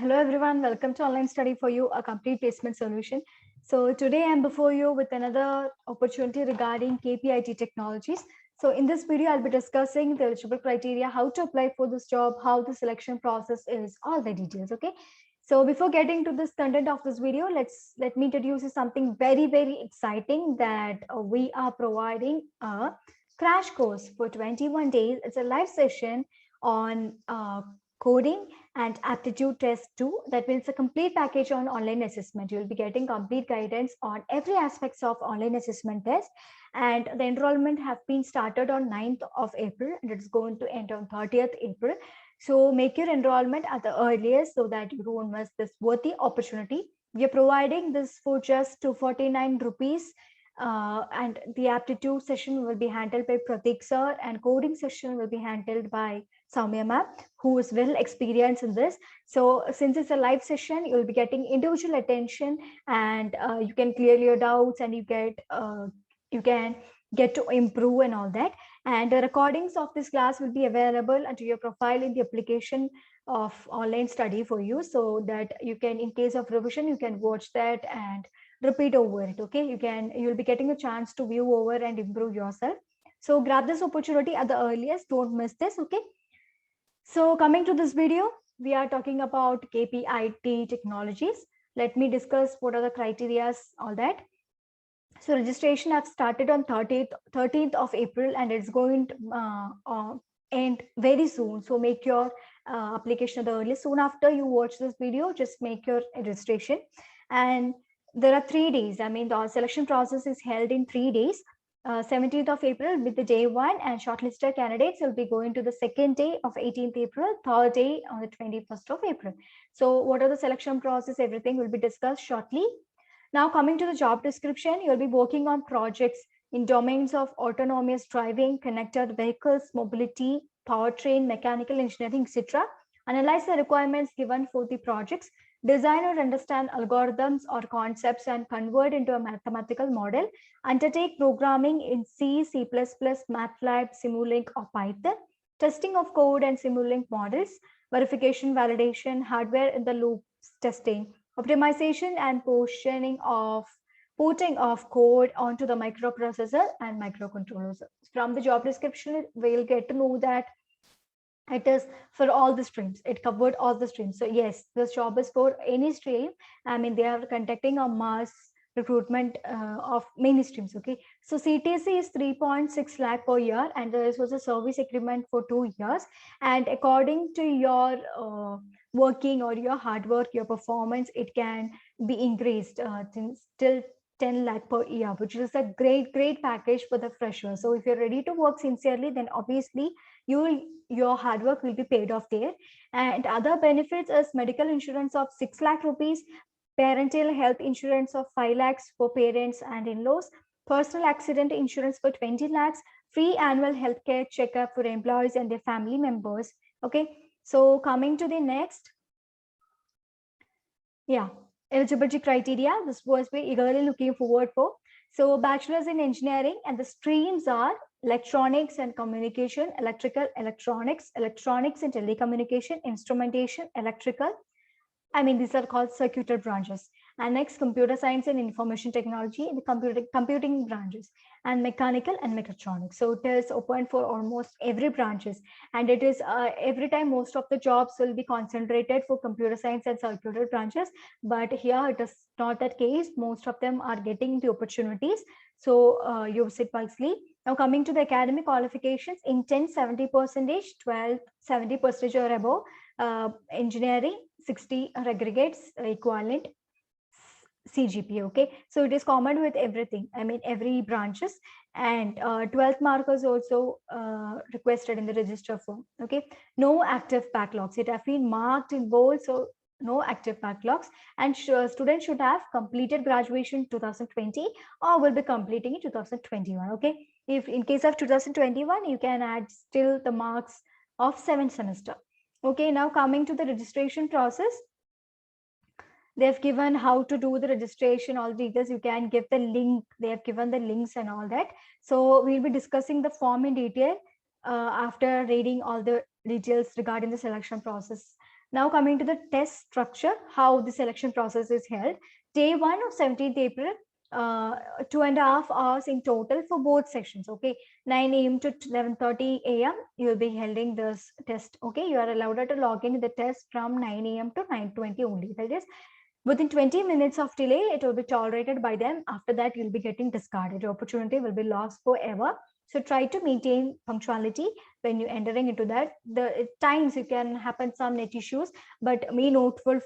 Hello everyone, welcome to Online Study for You, a complete placement solution. So today I'm before you with another opportunity regarding KPIT technologies. So in this video, I'll be discussing the eligible criteria, how to apply for this job, how the selection process is, all the details, okay? So before getting to this content of this video, let me introduce you something very exciting that we are providing a crash course for 21 days. It's a live session on coding and aptitude test 2. That means a complete package on online assessment. You'll be getting complete guidance on every aspects of online assessment test, and the enrollment have been started on 9th of April and it's going to end on 30th April. So make your enrollment at the earliest so that you don't miss this worthy opportunity. We are providing this for just 249 rupees. And the aptitude session will be handled by Pratik sir, and coding session will be handled by Soumya ma'am, who is well experienced in this. So since it's a live session, you'll be getting individual attention, and you can clear your doubts, and you can get to improve and all that. And the recordings of this class will be available under your profile in the application of online study for you, so that you can, in case of revision, you can watch that and repeat over it. Okay, you'll be getting a chance to view over and improve yourself. So grab this opportunity at the earliest. Don't miss this. Okay. So coming to this video, we are talking about KPIT technologies. Let me discuss what are the criteria, all that. So registration have started on 13th of April, and it's going to end very soon. So make your application the earliest. Soon after you watch this video, just make your registration. And there are 3 days. I mean, the selection process is held in 3 days. 17th of April with the day 1, and shortlisted candidates will be going to the second day of 18th April, third day on the 21st of April. So what are the selection process? Everything will be discussed shortly. Now coming to the job description, you'll be working on projects in domains of autonomous driving, connected vehicles, mobility, powertrain, mechanical engineering, etc. Analyze the requirements given for the projects, design or understand algorithms or concepts and convert into a mathematical model, undertake programming in C, C++, MATLAB, Simulink or Python, testing of code and Simulink models, verification, validation, hardware in the loop testing, optimization and porting of code onto the microprocessor and microcontrollers. From the job description, we'll get to know that it is for all the streams. It covered all the streams. So yes, this job is for any stream. I mean, they are conducting a mass recruitment of many streams. Okay, so CTC is 3.6 lakh per year, and this was a service agreement for 2 years. And according to your working or your hard work, your performance, it can be increased till 10 lakh per year, which is a great package for the fresher. So if you're ready to work sincerely, then obviously your hard work will be paid off there. And other benefits is medical insurance of 6 lakh rupees, parental health insurance of 5 lakhs for parents and in-laws, personal accident insurance for 20 lakhs, free annual healthcare checkup for employees and their family members. Okay, so coming to the next, eligibility criteria. This was we eagerly looking forward for. So bachelor's in engineering, and the streams are electronics and communication, electrical, electronics, electronics and telecommunication, instrumentation, electrical. I mean, these are called circuitry branches. And next, computer science and information technology, the computing branches, and mechanical and mechatronics. So it is open for almost every branches, and it is every time most of the jobs will be concentrated for computer science and circuitry branches. But here it is not that case. Most of them are getting the opportunities. So use it wisely. Now coming to the academic qualifications, in 10, 70%, 12, 70% or above, engineering, 60 are aggregates equivalent CGPA. Okay, so it is common with everything. I mean, every branches, and 12th mark is also requested in the register form. Okay, no active backlogs. It have been marked in bold, so no active backlogs. And students should have completed graduation 2020 or will be completing in 2021. Okay, if in case of 2021, you can add still the marks of 7th semester. Okay, now coming to the registration process, they've given how to do the registration, all the details. You can give the link. They have given the links and all that. So we'll be discussing the form in detail after reading all the details regarding the selection process. Now coming to the test structure, how the selection process is held. Day 1 of 17th April, 2.5 hours in total for both sections. Okay, 9 a.m. to 11:30 a.m. you will be holding this test. Okay, you are allowed to log in the test from 9 a.m. to 9:20 only. That is, within 20 minutes of delay, it will be tolerated by them. After that, you'll be getting discarded. Your opportunity will be lost forever. So try to maintain punctuality when you're entering into that. The times you can happen some net issues, but be noteful,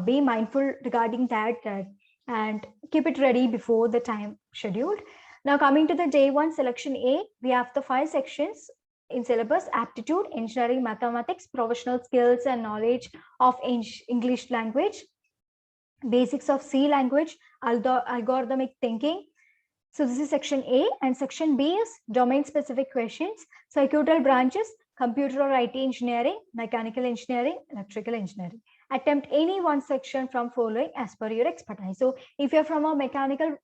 be mindful regarding that, and keep it ready before the time scheduled. Now coming to the day 1 selection A, we have the 5 sections in syllabus: aptitude, engineering, mathematics, professional skills and knowledge of English language, basics of C language, algorithmic thinking. So this is section A, and section B is domain specific questions, circuitral branches, computer or IT engineering, mechanical engineering, electrical engineering. Attempt any one section from following as per your expertise. So if you're from a mechanical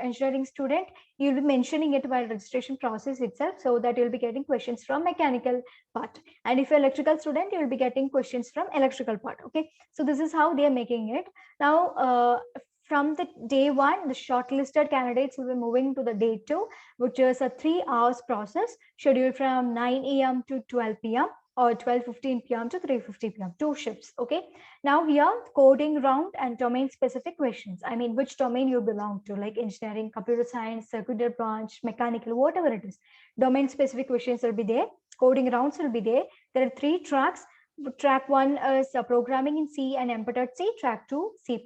engineering student, you'll be mentioning it while registration process itself, so that you'll be getting questions from mechanical part. And if you're electrical student, you'll be getting questions from electrical part. Okay, so this is how they are making it. Now, from the day 1, the shortlisted candidates will be moving to the day 2, which is a 3 hours process scheduled from 9 a.m. to 12 p.m. or 12:15 p.m. to 3:50 p.m. 2 shifts. Okay. Now here, coding round and domain specific questions. I mean, which domain you belong to, like engineering, computer science, circuitry branch, mechanical, whatever it is. Domain specific questions will be there. Coding rounds will be there. There are 3 tracks. Track 1 is programming in C and embedded C. Track 2, C++.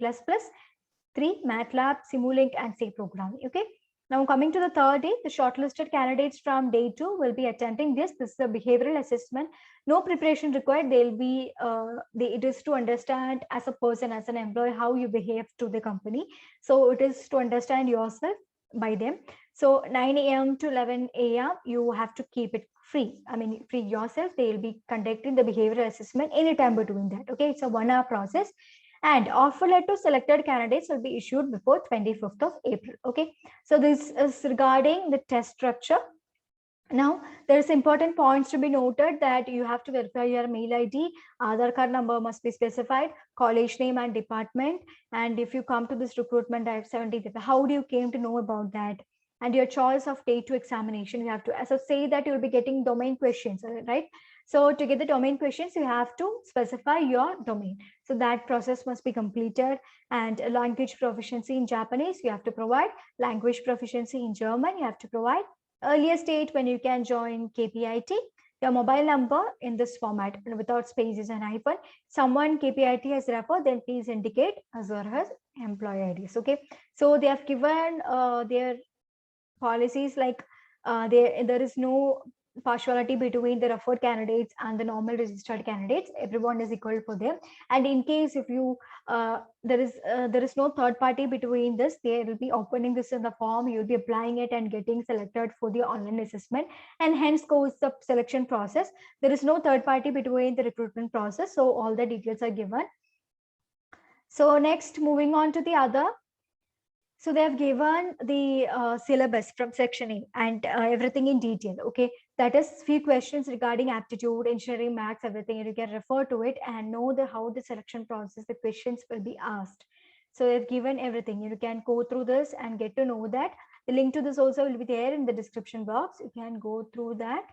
3, MATLAB, Simulink, and C programming. Okay. Now coming to the third day, the shortlisted candidates from day 2 will be attending this. This is a behavioral assessment. No preparation required. They'll be, it is to understand as a person, as an employee, how you behave to the company. So it is to understand yourself by them. So 9 a.m. to 11 a.m. you have to keep it free. I mean, free yourself. They'll be conducting the behavioral assessment anytime between that. Okay, it's a 1-hour process. And offer letter to selected candidates will be issued before 25th of April. Okay, so this is regarding the test structure. Now, there is important points to be noted that you have to verify your mail ID, Aadhaar card number must be specified, college name and department. And if you come to this recruitment at 17th, how do you came to know about that? And your choice of day 2 examination, you have to, as I say, that you'll be getting domain questions, right? So to get the domain questions, you have to specify your domain. So that process must be completed. And language proficiency in Japanese, you have to provide. Language proficiency in German, you have to provide. Earliest date when you can join KPIT, your mobile number in this format without spaces and hyphen. Someone KPIT has referred, then please indicate as well as employee IDs. Okay, so they have given their policies like there is no partiality between the referred candidates and the normal registered candidates. Everyone is equal for them. And in case if you there is no third party between this, they will be opening this in the form, you'll be applying it and getting selected for the online assessment, and hence goes the selection process. There is no third party between the recruitment process, so all the details are given. So next, moving on to the other. So they have given the syllabus from section A and everything in detail. Okay, that is few questions regarding aptitude, engineering, maths, everything. You can refer to it and know how the selection process, the questions will be asked. So they've given everything. You can go through this and get to know that. The link to this also will be there in the description box. You can go through that.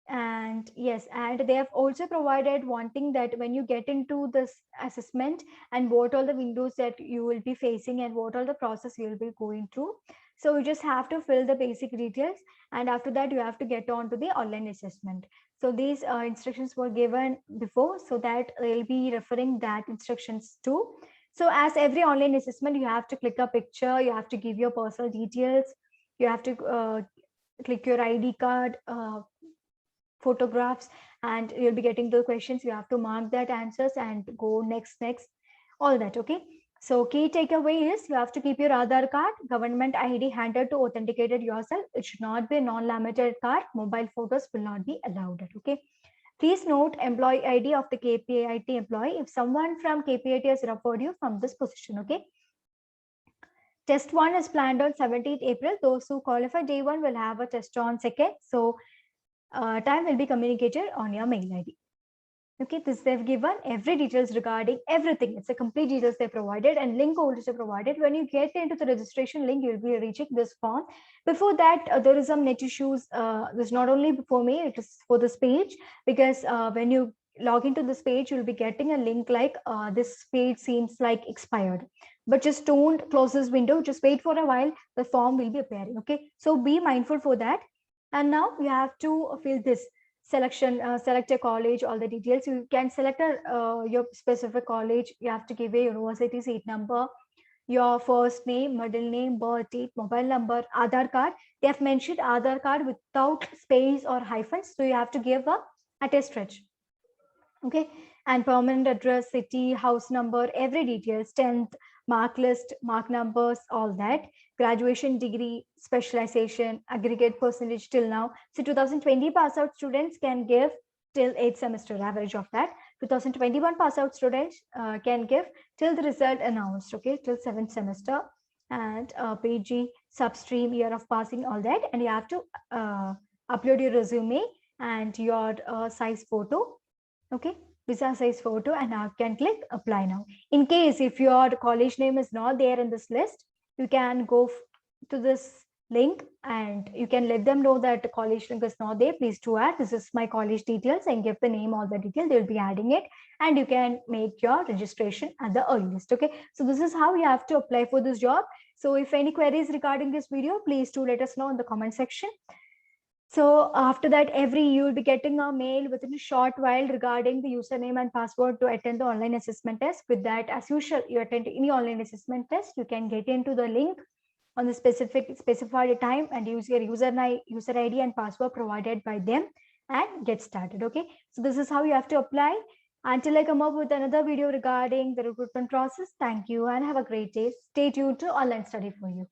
And yes, and they have also provided one thing, that when you get into this assessment and what all the windows that you will be facing and what all the process you will be going through. So you just have to fill the basic details, and after that you have to get on to the online assessment. So these instructions were given before, so that they'll be referring that instructions too. So as every online assessment, you have to click a picture, you have to give your personal details, you have to click your ID card, photographs, and you'll be getting the questions. You have to mark that answers and go next, all that. Okay, so key takeaway is you have to keep your Aadhaar card, government ID handed to authenticated yourself. It should not be a non-laminated card. Mobile photos will not be allowed. Okay, please note employee ID of the KPIT employee if someone from KPIT has referred you from this position. Okay, test 1 is planned on 17th April. Those who qualify day 1 will have a test on 2nd. So time will be communicated on your mail ID. Okay, this they've given every details regarding everything. It's a complete details they provided, and link also provided. When you get into the registration link, you'll be reaching this form. Before that, there is some net issues. This not only for me, it is for this page, because when you log into this page, you'll be getting a link like this page seems like expired. But just don't close this window. Just wait for a while. The form will be appearing. Okay, so be mindful for that. And now you have to fill this selection, select a college, all the details. You can select your specific college. You have to give a university seat number, your first name, middle name, birth date, mobile number, Aadhaar card. They have mentioned Aadhaar card without space or hyphens, so you have to give at a stretch. Okay, and permanent address, city, house number, every details, 10th, mark list, mark numbers, all that. Graduation degree, specialization, aggregate percentage till now. So 2020 pass out students can give till 8th semester average of that. 2021 pass out students can give till the result announced, okay, till 7th semester. And PG, substream, year of passing, all that. And you have to upload your resume and your size photo. Okay, visa size photo, and now can click apply now. In case if your college name is not there in this list, you can go to this link and you can let them know that the college link is not there. Please do add, this is my college details, and give the name, all the details, they'll be adding it, and you can make your registration at the earliest. Okay, so this is how you have to apply for this job. So if any queries regarding this video, please do let us know in the comment section. So after that, you will be getting a mail within a short while regarding the username and password to attend the online assessment test. With that, as usual, you attend any online assessment test, you can get into the link on the specified time and use your user ID and password provided by them and get started. Okay, so this is how you have to apply. Until I come up with another video regarding the recruitment process, thank you and have a great day. Stay tuned to Online Study for You.